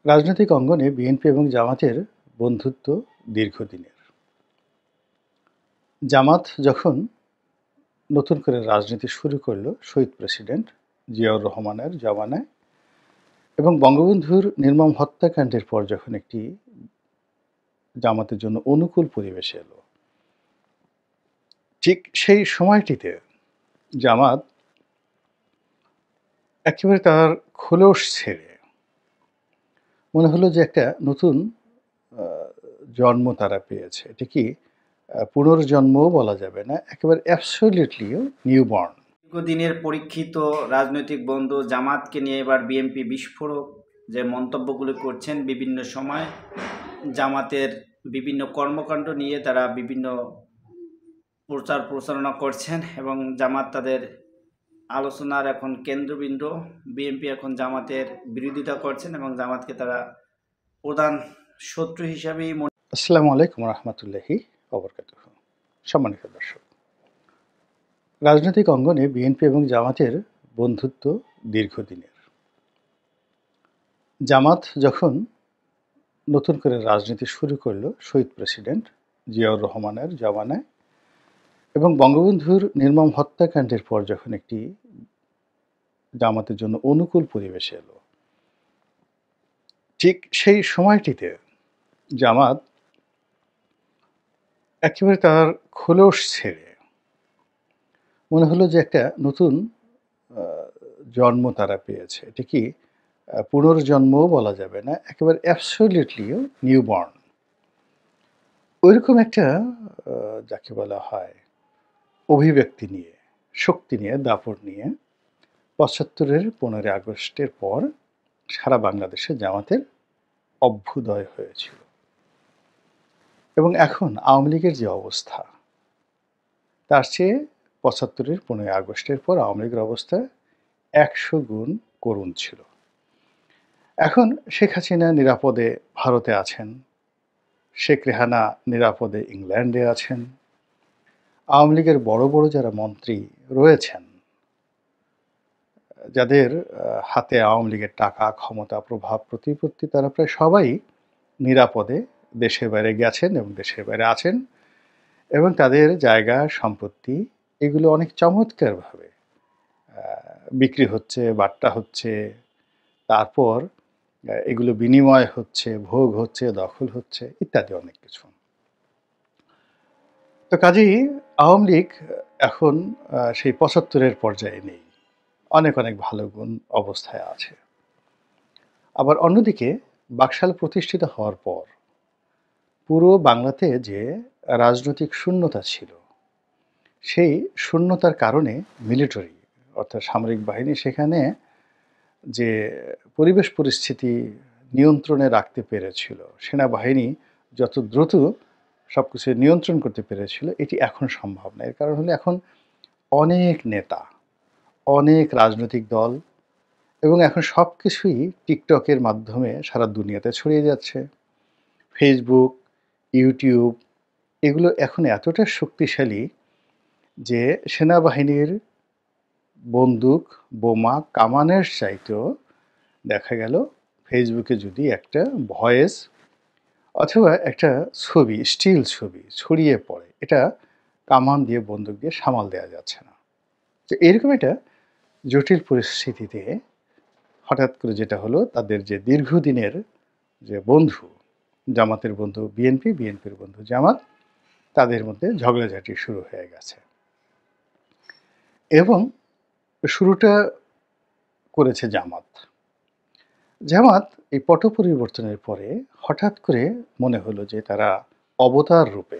রাজনৈতিক অঙ্গনে বিএনপি এবং জামাতের বন্ধুত্ব দীর্ঘদিনের। জামাত যখন নতুন করে রাজনীতি শুরু করলো শহীদ প্রেসিডেন্ট জিয়াউর রহমানের জমানায় এবং বঙ্গবন্ধুর নির্মম হত্যাকাণ্ডের পর যখন একটি জামাতের জন্য অনুকূল পরিবেশ এলো, ঠিক সেই সময়টিতে জামাত একেবারে তার খোলস ছেড়ে মনে হলো যে একটা নতুন জন্ম তারা পেয়েছে। এটা কি পুনর্জন্মও বলা যাবে না, একেবারে অ্যাবসলিউটলিও নিউবর্ন। দীর্ঘদিনের পরীক্ষিত রাজনৈতিক বন্ধু জামাতকে নিয়ে এবার বিএনপি বিস্ফোরক যে মন্তব্যগুলো করছেন বিভিন্ন সময়, জামাতের বিভিন্ন কর্মকাণ্ড নিয়ে তারা বিভিন্ন প্রচারণা করছেন এবং জামাত তাদের আলোচনার এখন কেন্দ্রবিন্দু। বিএনপি এখন জামাতের বিরোধিতা করছেন এবং জামাতকে তারা প্রধান শত্রু হিসাবেই আসসালামু আলাইকুম রহমতুল্লাহি ওবরকাতুহ। সম্মানিত দর্শক, রাজনৈতিক অঙ্গনে বিএনপি এবং জামাতের বন্ধুত্ব দীর্ঘদিনের। জামাত যখন নতুন করে রাজনীতি শুরু করলো শহীদ প্রেসিডেন্ট জিয়াউর রহমানের জমানায় এবং বঙ্গবন্ধুর নির্মম হত্যাকাণ্ডের পর যখন একটি জামাতের জন্য অনুকূল পরিবেশ এলো, ঠিক সেই সময়টিতে জামাত একেবারে তার খোলস ছেড়ে মনে হলো যে একটা নতুন জন্ম তারা পেয়েছে। এটা কি পুনর্জন্মও বলা যাবে না, একেবারে অ্যাবসলিউটলিও নিউবর্ন। ওইরকম একটা যাকে বলা হয় অভিব্যক্তি নিয়ে, শক্তি নিয়ে, দাপট নিয়ে ৭৫-এর ১৫ই আগস্টের পর সারা বাংলাদেশে জামাতের অভ্যুদয় হয়েছিল। এবং এখন আওয়ামী লীগের যে অবস্থা, তার চেয়ে ৭৫-এর ১৫ই আগস্টের পর আওয়ামী লীগের অবস্থা ১০০ গুণ করুণ ছিল। এখন শেখ হাসিনা নিরাপদে ভারতে আছেন, শেখ রেহানা নিরাপদে ইংল্যান্ডে আছেন, আওয়ামী লীগের বড় বড় যারা মন্ত্রী রয়েছেন, যাদের হাতে আওয়ামী লীগের টাকা, ক্ষমতা, প্রভাব, প্রতিপত্তি, তারা প্রায় সবাই নিরাপদে দেশের বাইরে গেছেন এবং দেশের বাইরে আছেন এবং তাদের জায়গা সম্পত্তি এগুলো অনেক চমৎকারভাবে বিক্রি হচ্ছে, বাট্টা হচ্ছে, তারপর এগুলো বিনিময় হচ্ছে, ভোগ হচ্ছে, দখল হচ্ছে, ইত্যাদি অনেক কিছু। তো কাজেই আওয়ামী লীগ এখন সেই ৭৫-এর পর্যায়ে নেই, অনেক অনেক ভালো গুণ অবস্থায় আছে। আবার অন্যদিকে বাকশাল প্রতিষ্ঠিত হওয়ার পর পুরো বাংলাতে যে রাজনৈতিক শূন্যতা ছিল, সেই শূন্যতার কারণে মিলিটারি অর্থাৎ সামরিক বাহিনী সেখানে যে পরিবেশ পরিস্থিতি নিয়ন্ত্রণে রাখতে পেরেছিল, সেনাবাহিনী যত দ্রুত সব কিছু নিয়ন্ত্রণ করতে পেরেছিল, এটি এখন সম্ভব না। এর কারণ হলো এখন অনেক নেতা, অনেক রাজনৈতিক দল এবং এখন সব কিছুই টিকটকের মাধ্যমে সারা দুনিয়াতে ছড়িয়ে যাচ্ছে। ফেসবুক, ইউটিউব এগুলো এখন এতটা শক্তিশালী যে সেনাবাহিনীর বন্দুক, বোমা, কামানের চাইতেও দেখা গেল ফেসবুকে যদি একটা ভয়েস অথবা একটা ছবি, স্টিল ছবি ছড়িয়ে পড়ে, এটা কামান দিয়ে, বন্দুক দিয়ে সামাল দেওয়া যাচ্ছে না। তো এরকম একটা জটিল পরিস্থিতিতে হঠাৎ করে যেটা হলো, তাদের যে দীর্ঘদিনের যে বন্ধু, জামাতের বন্ধু বিএনপি, বিএনপির বন্ধু জামাত, তাদের মধ্যে ঝগড়াঝাটি শুরু হয়ে গেছে এবং শুরুটা করেছে জামাত। জামাত এই পট পরিবর্তনের পরে হঠাৎ করে মনে হলো যে তারা অবতার রূপে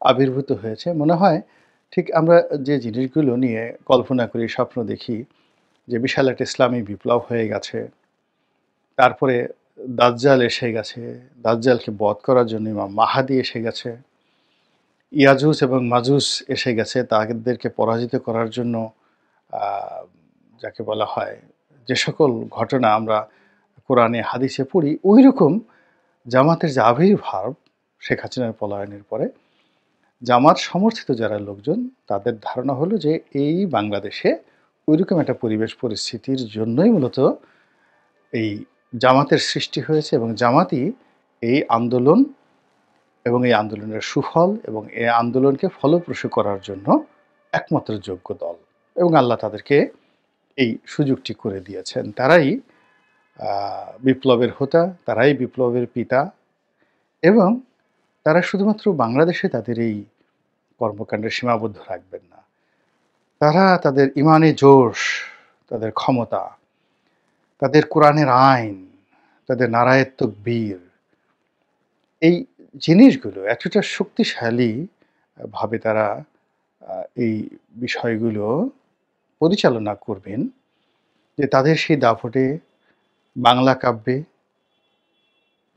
আবির্ভূত হয়েছে। মনে হয় ঠিক আমরা যে জিনিসগুলো নিয়ে কল্পনা করি, স্বপ্ন দেখি যে বিশাল একটা ইসলামী বিপ্লব হয়ে গেছে, তারপরে দাজ্জাল এসে গেছে, দাজ্জালকে বধ করার জন্য ইমাম মাহাদি এসে গেছে, ইয়াজুজ এবং মাজুস এসে গেছে তাদেরকে পরাজিত করার জন্য, যাকে বলা হয় যে সকল ঘটনা আমরা কোরআনে হাদিসে পড়ি, ওই রকম জামাতের যে আবির্ভাব শেখ হাসিনার পলায়নের পরে জামাত সমর্থিত যারা লোকজন, তাদের ধারণা হলো যে এই বাংলাদেশে ওইরকম একটা পরিবেশ পরিস্থিতির জন্যই মূলত এই জামাতের সৃষ্টি হয়েছে এবং জামাতই এই আন্দোলন এবং এই আন্দোলনের সুফল এবং এই আন্দোলনকে ফলপ্রসূ করার জন্য একমাত্র যোগ্য দল, এবং আল্লাহ তাদেরকে এই সুযোগটি করে দিয়েছেন। তারাই বিপ্লবের হোতা, তারাই বিপ্লবের পিতা, এবং তারা শুধুমাত্র বাংলাদেশে তাদের এই কর্মকাণ্ডে সীমাবদ্ধ রাখবেন না। তারা তাদের ইমানে জোশ, তাদের ক্ষমতা, তাদের কোরআনের আইন, তাদের নারায়ে তাকবীর, এই জিনিসগুলো এতটা শক্তিশালী ভাবে তারা এই বিষয়গুলো পরিচালনা করবেন যে তাদের সেই দাপটে বাংলা কাব্যে,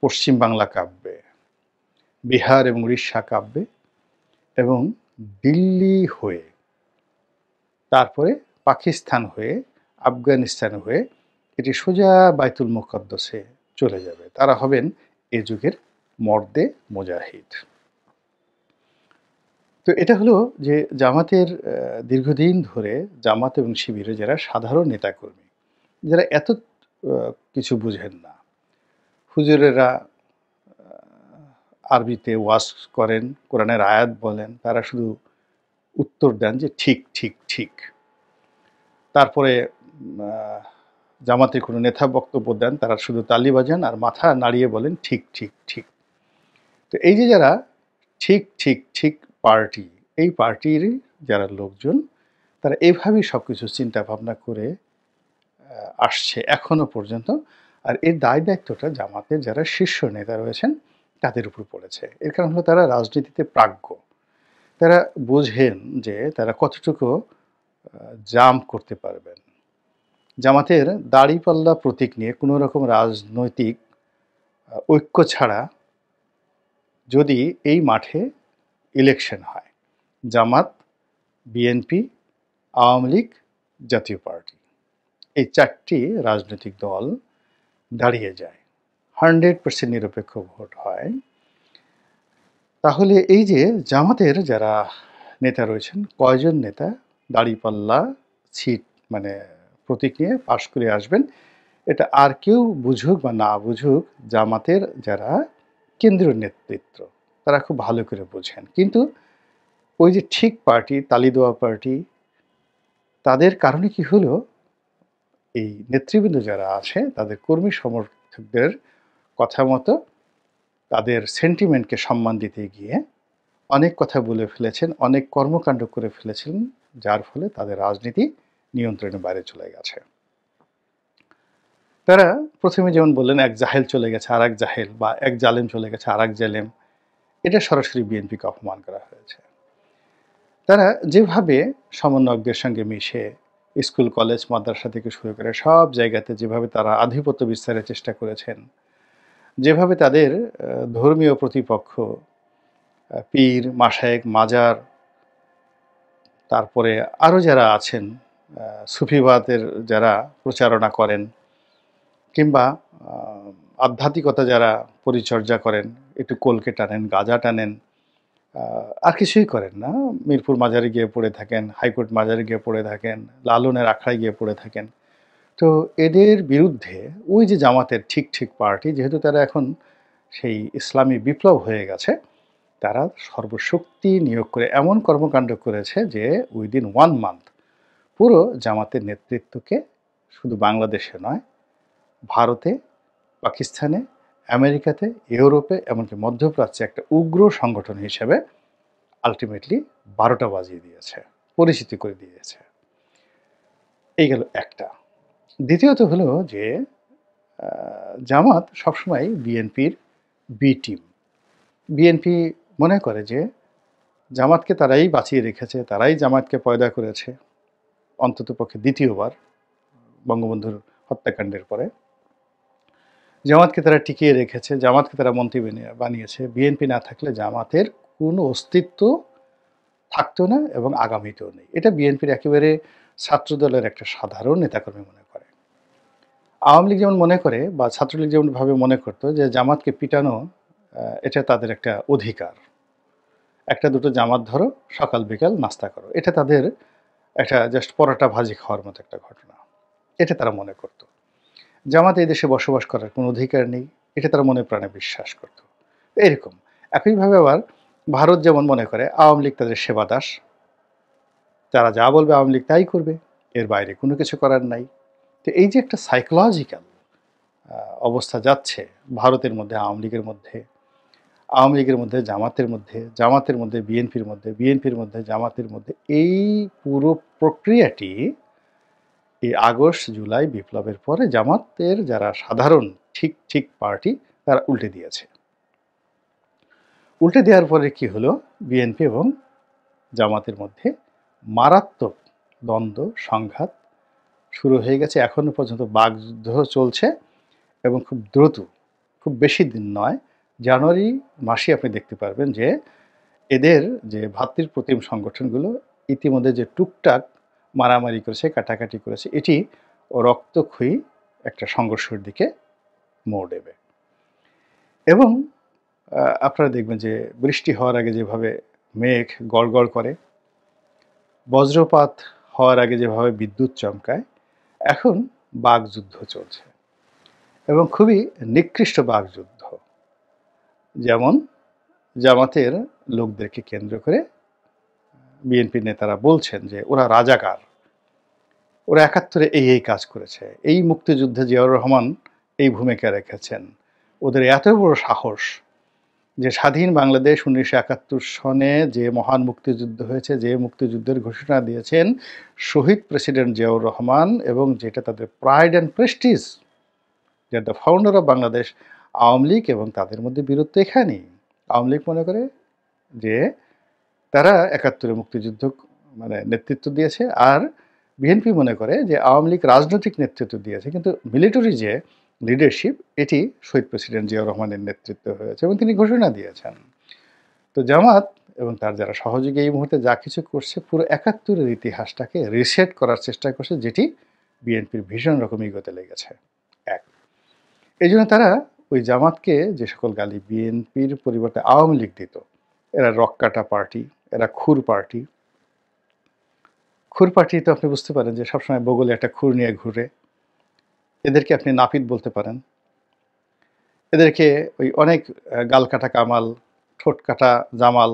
পশ্চিম বাংলা কাব্যে, বিহার এবং উড়িষ্যা কাব্যে, এবং দিল্লি হয়ে তারপরে পাকিস্তান হয়ে, আফগানিস্তান হয়ে এটি সোজা বাইতুল মুকাদ্দাসে চলে যাবে। তারা হবেন এ যুগের মর্দে মুজাহিদ। তো এটা হলো যে জামাতের দীর্ঘদিন ধরে জামাত এবং শিবিরে যারা সাধারণ নেতাকর্মী, যারা এত কিছু বুঝেন না, হুজুরেরা আরবিতে ওয়াজ করেন, কোরআনের আয়াত বলেন, তারা শুধু উত্তর দেন যে ঠিক ঠিক ঠিক। তারপরে জামাতের কোনো নেতা বক্তব্য দেন, তারা শুধু তালি বাজান আর মাথা নাড়িয়ে বলেন ঠিক ঠিক ঠিক। তো এই যে যারা ঠিক ঠিক ঠিক পার্টি, এই পার্টির যারা লোকজন, তারা এইভাবেই সব কিছু চিন্তা ভাবনা করে আসছে এখনো পর্যন্ত। আর এর দায় দায়িত্বটা জামাতের যারা শীর্ষ নেতা রয়েছেন তাদের উপর পড়েছে। এর কারণ হলো তারা রাজনীতিতে প্রাজ্ঞ, তারা বোঝেন যে তারা কতটুকু জাম করতে পারবেন। জামাতের দাড়িপাল্লা প্রতীক নিয়ে কোনো রকম রাজনৈতিক ঐক্য ছাড়া যদি এই মাঠে ইলেকশন হয়, জামাত, বিএনপি, আওয়ামী লীগ, জাতীয় পার্টি, এই চারটি রাজনৈতিক দল দাঁড়িয়ে যায়, 100% নিরপেক্ষ ভোট হয়, তাহলে এই যে জামাতের যারা নেতা রয়েছেন, কয়জন নেতা দাড়িপাল্লা ছিট মানে প্রতীক নিয়ে পাশ করে আসবেন, এটা আর কেউ বুঝুক বা না বুঝুক, জামাতের যারা কেন্দ্রীয় নেতৃত্ব তারা খুব ভালো করে বোঝেন। কিন্তু ওই যে ঠিক পার্টি, তালি দেওয়া পার্টি, তাদের কারণে কি হলো, এই নেতৃবৃন্দ যারা আছে তাদের কর্মী সমর্থকদের কথা মতো তাদের সেন্টিমেন্টকে সম্মান দিতে গিয়ে অনেক কথা বলে ফেলেছেন, অনেক কর্মকাণ্ড করে ফেলেছেন, যার ফলে তাদের রাজনীতি নিয়ন্ত্রণের বাইরে চলে গেছে। তারা প্রথমে যেমন বললেন এক জাহেল চলে গেছে আর এক জাহেল, বা এক জালেম চলে গেছে আর এক জালেম, এটা সরাসরি বিএনপিকে অপমান করা হয়েছে। তারা যেভাবে সমন্বয়কদের সঙ্গে মিশে স্কুল, কলেজ, মাদ্রাসা থেকে শুরু করে সব জায়গাতে যেভাবে তারা আধিপত্য বিস্তারের চেষ্টা করেছেন, যেভাবে তাদের ধর্মীয় প্রতিপক্ষ পীর, মাশায়েখ, মাজার, তারপরে আরও যারা আছেন সুফিবাদের যারা প্রচারণা করেন, কিংবা আধ্যাত্মিকতা যারা পরিচর্যা করেন, একটু কলকে টানেন, গাঁজা টানেন, আর কিছুই করেন না, মিরপুর মাজারে গিয়ে পড়ে থাকেন, হাইকোর্ট মাজারে গিয়ে পড়ে থাকেন, লালনের আখড়ায় গিয়ে পড়ে থাকেন। তো এদের বিরুদ্ধে ওই যে জামাতের ঠিক ঠিক পার্টি, যেহেতু তারা এখন সেই ইসলামী বিপ্লব হয়ে গেছে, তারা সর্বশক্তি নিয়োগ করে এমন কর্মকাণ্ড করেছে যে উইদিন 1 মান্থ পুরো জামাতের নেতৃত্বকে শুধু বাংলাদেশে নয়, ভারতে, পাকিস্তানে, আমেরিকাতে, ইউরোপে, এমনকি মধ্যপ্রাচ্যে একটা উগ্র সংগঠন হিসেবে আলটিমেটলি 12টা বাজিয়ে দিয়েছে, পরিচিতি করে দিয়েছে। এই গেল একটা। দ্বিতীয়ত হলো যে জামাত সবসময় বিএনপির বি টিম। বিএনপি মনে করে যে জামাতকে তারাই বাঁচিয়ে রেখেছে, তারাই জামাতকে পয়দা করেছে, অন্ততপক্ষে দ্বিতীয়বার বঙ্গবন্ধুর হত্যাকাণ্ডের পরে জামাতকে তারা টিকিয়ে রেখেছে, জামাতকে তারা মন্ত্রী বানিয়েছে। বিএনপি না থাকলে জামাতের কোনো অস্তিত্ব থাকতো না এবং আগামীতেও নেই। এটা বিএনপির একেবারে ছাত্রদলের একটা সাধারণ নেতাকর্মী মনে করে। আওয়ামী লীগ যেমন মনে করে, বা ছাত্রলীগ যেমনভাবে মনে করতো যে জামাতকে পিটানো এটা তাদের একটা অধিকার, একটা দুটো জামাত ধরো, সকাল বিকাল নাস্তা করো, এটা তাদের একটা জাস্ট পরোটা ভাজি খাওয়ার মতো একটা ঘটনা, এটা তারা মনে করত। জামাতে এই দেশে বসবাস করার কোনো অধিকার নেই, এটা তারা মনে প্রাণে বিশ্বাস করত। এরকম একইভাবে আবার ভারত যেমন মনে করে আওয়ামী লীগ তাদের সেবাদাস, তারা যা বলবে আওয়ামী লীগ তাই করবে, এর বাইরে কোনো কিছু করার নাই। তো এই যে একটা সাইকোলজিক্যাল অবস্থা যাচ্ছে ভারতের মধ্যে, আওয়ামী লীগের মধ্যে, আওয়ামী লীগের মধ্যে জামাতের মধ্যে, জামাতের মধ্যে বিএনপির মধ্যে, বিএনপির মধ্যে জামাতের মধ্যে, এই পুরো প্রক্রিয়াটি এই আগস্ট জুলাই বিপ্লবের পরে জামাতের যারা সাধারণ ঠিক ঠিক পার্টি তারা উল্টে দিয়েছে। উল্টে দেওয়ার পরে কি হলো, বিএনপি এবং জামাতের মধ্যে মারাত্মক দ্বন্দ্ব সংঘাত শুরু হয়ে গেছে। এখনো পর্যন্ত বাকযুদ্ধ চলছে এবং খুব দ্রুত, খুব বেশি দিন নয়, জানুয়ারি মাসে আপনি দেখতে পারবেন যে এদের যে ভ্রাতৃপ্রতিম সংগঠনগুলো ইতিমধ্যে যে টুকটাক মারামারি করেছে, কাটাকাটি করেছে, এটি রক্তক্ষয়ী একটা সংঘর্ষের দিকে মোড় নেবে। এবং আপনারা দেখবেন যে বৃষ্টি হওয়ার আগে যেভাবে মেঘ গড়গড় করে, বজ্রপাত হওয়ার আগে যেভাবে বিদ্যুৎ চমকায়, এখন বাকযুদ্ধ চলছে এবং খুবই নিকৃষ্ট বাকযুদ্ধ। যেমন জামাতের লোকদেরকে কেন্দ্র করে বিএনপির নেতারা বলছেন যে ওরা রাজাকার, ওরা ৭১-এ এই কাজ করেছে, এই মুক্তিযুদ্ধে জিয়াউর রহমান এই ভূমিকা রেখেছেন, ওদের এত বড় সাহস যে স্বাধীন বাংলাদেশ ১৯৭১ সনে যে মহান মুক্তিযুদ্ধ হয়েছে, যে মুক্তিযুদ্ধের ঘোষণা দিয়েছেন শহীদ প্রেসিডেন্ট জিয়াউর রহমান, এবং যেটা তাদের প্রাইড অ্যান্ড প্রেস্টিজ, যে the founder of Bangladesh, Awami League এবং তাদের মধ্যে বীরত্ব এখানেই। আওয়ামী লীগ মনে করে যে তারা ৭১-এ মুক্তিযুদ্ধ মানে নেতৃত্ব দিয়েছে, আর বিএনপি মনে করে যে আওয়ামী লীগ রাজনৈতিক নেতৃত্ব দিয়েছে, কিন্তু মিলিটারি যে লিডারশিপ এটি শহীদ প্রেসিডেন্ট জিয়াউর রহমানের নেতৃত্বে হয়েছে এবং তিনি ঘোষণা দিয়েছেন। তো জামাত এবং তার যারা সহযোগী এই মুহূর্তে যা কিছু করছে পুরো ৭১-এর ইতিহাসটাকে রিসেট করার চেষ্টা করছে, যেটি বিএনপির ভীষণ রকম ইগোতে লেগেছে। এক, এই জন্য তারা ওই জামাতকে যে সকল গালি বিএনপির পরিবর্তে আওয়ামী লীগ দিত, এরা রক্কাটা পার্টি, এরা খুর পার্টি। খুর পার্টি তো আপনি বুঝতে পারেন যে সবসময় বগলে একটা খুর নিয়ে ঘুরে, এদেরকে আপনি নাপিত বলতে পারেন, এদেরকে ওই অনেক গাল কাটা কামাল, ঠোঁট কাটা জামাল,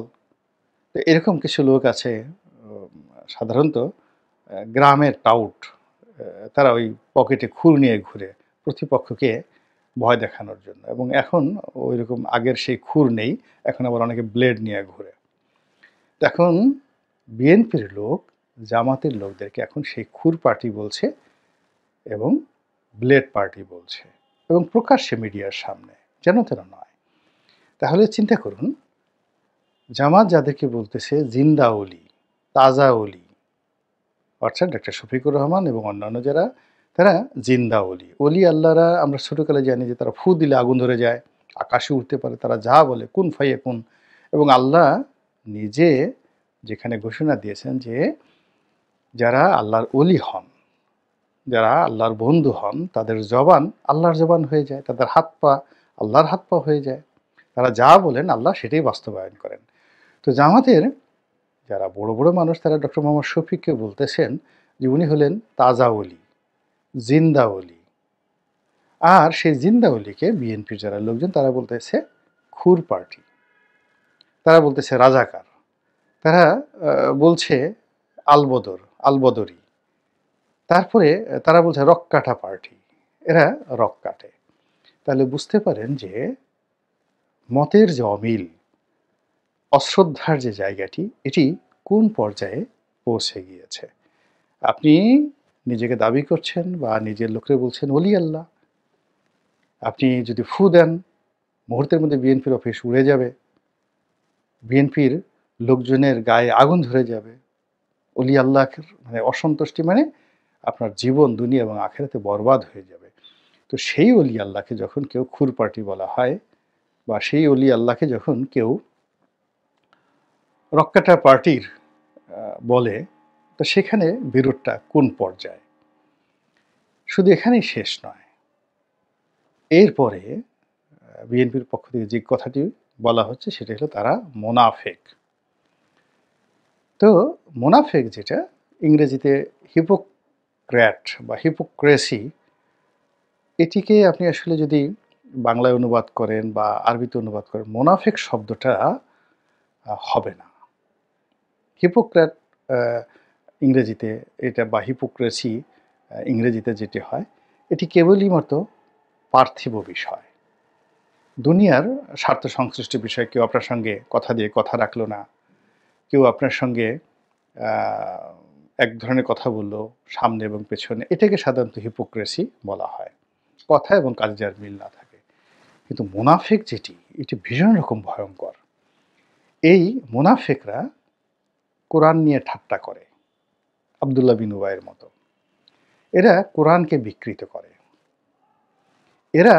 তো এরকম কিছু লোক আছে সাধারণত গ্রামের টাউট, তারা ওই পকেটে খুর নিয়ে ঘুরে প্রতিপক্ষকে ভয় দেখানোর জন্য। এবং এখন ওই রকম আগের সেই খুর নেই, এখন আবার অনেকে ব্লেড নিয়ে ঘুরে। এখন বিএনপির লোক জামাতের লোকদেরকে এখন সেই খুর পার্টি বলছে এবং ব্লেড পার্টি বলছে, এবং প্রকাশ্যে মিডিয়ার সামনে, যেন তেন নয়। তাহলে চিন্তা করুন, জামাত যাদেরকে বলতেছে জিন্দা অলি, তাজা অলি, অর্থাৎ ডক্টর শফিকুর রহমান এবং অন্যান্য যারা, তারা জিন্দা অলি। অলি আল্লাহরা আমরা ছোটোকালে জানি যে তারা ফু দিলে আগুন ধরে যায়, আকাশে উঠতে পারে, তারা যা বলে কুন ফাইয়ে কুন। এবং আল্লাহ নিজে যেখানে ঘোষণা দিয়েছেন যে যারা আল্লাহর অলি হন, যারা আল্লাহর বন্ধু হন, তাদের জবান আল্লাহর জবান হয়ে যায়, তাদের হাত পা আল্লাহর হাত পা হয়ে যায়, তারা যা বলেন আল্লাহ সেটাই বাস্তবায়ন করেন। তো জামাতের যারা বড় বড় মানুষ তারা ডক্টর মোহাম্মদ শফিককে বলতেছেন যে উনি হলেন তাজা অলি, জিন্দা অলি। আর সেই জিন্দা অলিকে বিএনপির যারা লোকজন তারা বলতেছে খুর পার্টি, তারা বলতেছে রাজাকার, তারা বলছে আলবদর, আলবদরি, তারপরে তারা বলছে রক্কাটা পার্টি, এরা রক কাটে। তাহলে বুঝতে পারেন যে মতের যে অমিল, অশ্রদ্ধার যে জায়গাটি, এটি কোন পর্যায়ে পৌঁছে গিয়েছে। আপনি নিজেকে দাবি করছেন বা নিজের লোকরে বলছেন ওলি আল্লাহ, আপনি যদি ফু দেন মুহূর্তের মধ্যে বিএনপির অফিস উড়ে যাবে, বিএনপির লোকজনের গায়ে আগুন ধরে যাবে। ওলি আল্লাহ মানে অসন্তুষ্টি মানে আপনার জীবন দুনিয়া এবং আখেরাতে বরবাদ হয়ে যাবে। তো সেই ওলি আল্লাহকে যখন কেউ খুর পার্টি বলা হয়, বা সেই ওলি আল্লাহকে যখন কেউ রক্কাটা পার্টির বলে, তো সেখানে বিরোধটা কোন পর্যায়ে। শুধু এখানেই শেষ নয়, এরপরে বিএনপির পক্ষ থেকে যে কথাটি বলা হচ্ছে সেটা হলো তারা মোনাফেক। তো মোনাফেক যেটা ইংরেজিতে হিপোক্র্যাট বা হিপোক্রেসি, এটিকে আপনি আসলে যদি বাংলায় অনুবাদ করেন বা আরবিতে অনুবাদ করেন, মোনাফেক শব্দটা হবে না। হিপোক্রেট আ ইংরেজিতে এটা বা হিপোক্রেসি ইংরেজিতে যেটি হয়, এটি কেবলই মতো পার্থিব বিষয়। দুনিয়ার স্বার্থ সংশ্লিষ্ট বিষয় কেউ আপনার সঙ্গে কথা দিয়ে কথা রাখলো না। কেউ আপনার সঙ্গে আ এক ধরনের কথা বলল সামনে এবং পেছনে। এটাকে সাধারণত হিপোক্রেসি বলা হয়। কথা এবং কাজে যার মিল না থাকে। কিন্তু মুনাফিক যেটি, এটি ভীষণ রকম ভয়ঙ্কর। এই মুনাফিকরা কোরআন নিয়ে ঠাট্টা করে। আব্দুল্লাহ বিন উবাইয়ের মতো। এরা কোরআনকে বিকৃত করে। এরা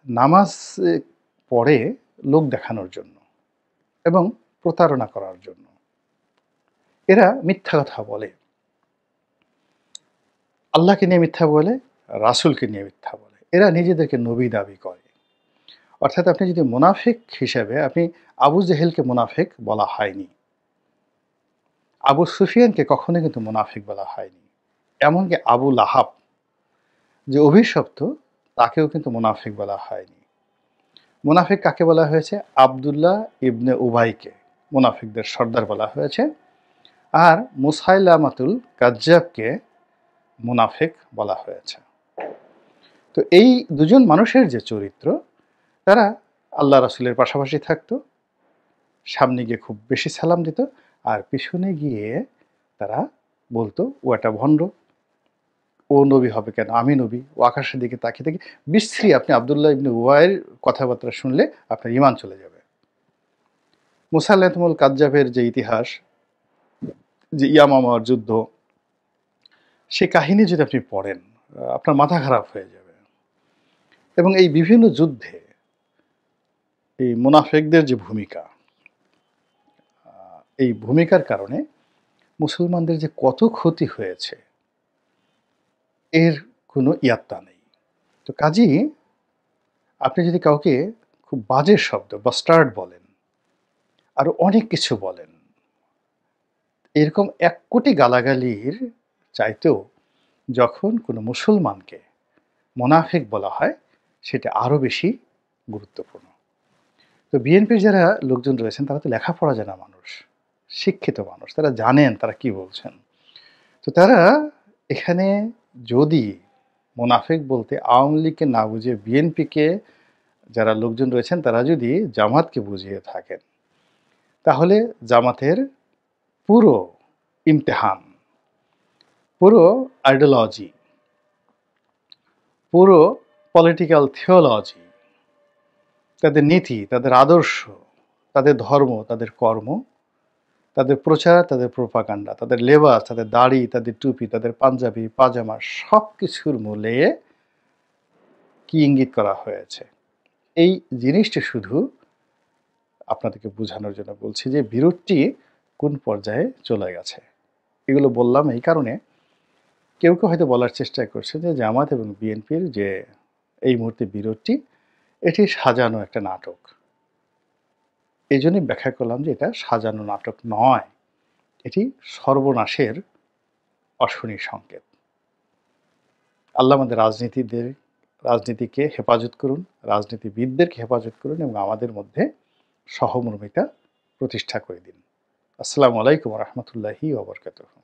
নামাজ পড়ে লোক দেখানোর জন্য এবং প্রতারণা করার জন্য। এরা মিথ্যা কথা বলে। আল্লাহকে নিয়ে মিথ্যা বলে, রাসূলকে নিয়ে মিথ্যা বলে। এরা নিজেদেরকে নবী দাবি করে। অর্থাৎ আপনি যদি মুনাফিক হিসেবে আপনি আবু জেহেলকে মুনাফিক বলা হয়নি। আবু সুফিয়ানকে কখনোই কিন্তু মুনাফিক বলা হয়নি। এমনকি আবু লাহাব যে অভিশপ্ত, তাকেও কিন্তু মুনাফিক বলা হয়নি। মুনাফিক কাকে বলা হয়েছে? আব্দুল্লাহ ইবনে উবাইকে মুনাফিকদের সর্দার বলা হয়েছে। আর মুসাইলামাতুল কাজ্জাবকে মুনাফিক বলা হয়েছে। তো এই দুজন মানুষের যে চরিত্র, তারা আল্লাহ রাসূলের পাশাপাশি থাকতো, সামনে গিয়ে খুব বেশি সালাম দিত, আর পিছনে গিয়ে তারা বলতো ও একটা ভণ্ড, ও নবী হবে কেন, আমি নবী। ও আকাশের দিকে তাকিয়ে থেকে বিশ্রী। আপনি আব্দুল্লাহ ইবনে উবাইয়ের কথাবার্তা শুনলে আপনার ঈমান চলে যাবে। মুসাইলামাতুল কাজ্জাবের যে ইতিহাস, যে ইয়ামামার যুদ্ধ, সে কাহিনী যদি আপনি পড়েন, আপনার মাথা খারাপ হয়ে যাবে। এবং এই বিভিন্ন যুদ্ধে এই মুনাফিকদের যে ভূমিকা, এই ভূমিকার কারণে মুসলমানদের যে কত ক্ষতি হয়েছে, এর কোনো ইয়াত্তা নেই। তো কাজেই আপনি যদি কাউকে খুব বাজে শব্দ বাস্টার্ড বলেন, আরো অনেক কিছু বলেন, এরকম ১ কোটি গালাগালির চাইতেও যখন কোনো মুসলমানকে মুনাফিক বলা হয়, সেটা আরো বেশি গুরুত্বপূর্ণ। তো বিএনপির যারা লোকজন রয়েছেন, তারা তো লেখাপড়া জানা মানুষ, শিক্ষিত মানুষ। তারা জানেন তারা কি বলছেন। তো তারা এখানে যদি মুনাফিক বলতে আওয়ামী লীগকে না বুঝিয়ে বিএনপিকে যারা লোকজন রয়েছেন, তারা যদি জামাতকে বুঝিয়ে থাকেন, তাহলে জামাতের পুরো ইমতেহান, পুরো আইডিওলজি, পুরো পলিটিক্যাল থিওলজি, তাদের নীতি, তাদের আদর্শ, তাদের ধর্ম, তাদের কর্ম, তাদের প্রচার, তাদের প্রোপাগান্ডা, তাদের লেবাস, তাদের দাড়ি, তাদের টুপি, তাদের পাঞ্জাবি, পাজামা, সব কিছুর মূলে কি ইঙ্গিত করা হয়েছে? এই জিনিসটি শুধু আপনাদেরকে বোঝানোর জন্য বলছি যে বিরোধটি কোন পর্যায়ে চলে গেছে। এগুলো বললাম এই কারণে, কেউ হয়তো বলার চেষ্টা করছে যে জামাত এবং বিএনপির যে এই মুহূর্তে বিরোধটি, এটি সাজানো একটা নাটক। এজন্যই ব্যাখ্যা করলাম যে এটা সাজানো নাটক নয়, এটি সর্বনাশের অশনি সংকেত। আল্লাহ আমাদের রাজনীতিকে হেফাজত করুন, রাজনীতিবিদদেরকে হেফাজত করুন এবং আমাদের মধ্যে সহমর্মিতা প্রতিষ্ঠা করে দিন। আসসালামু আলাইকুম ওয়া রাহমাতুল্লাহি ওয়া বারাকাতুহু।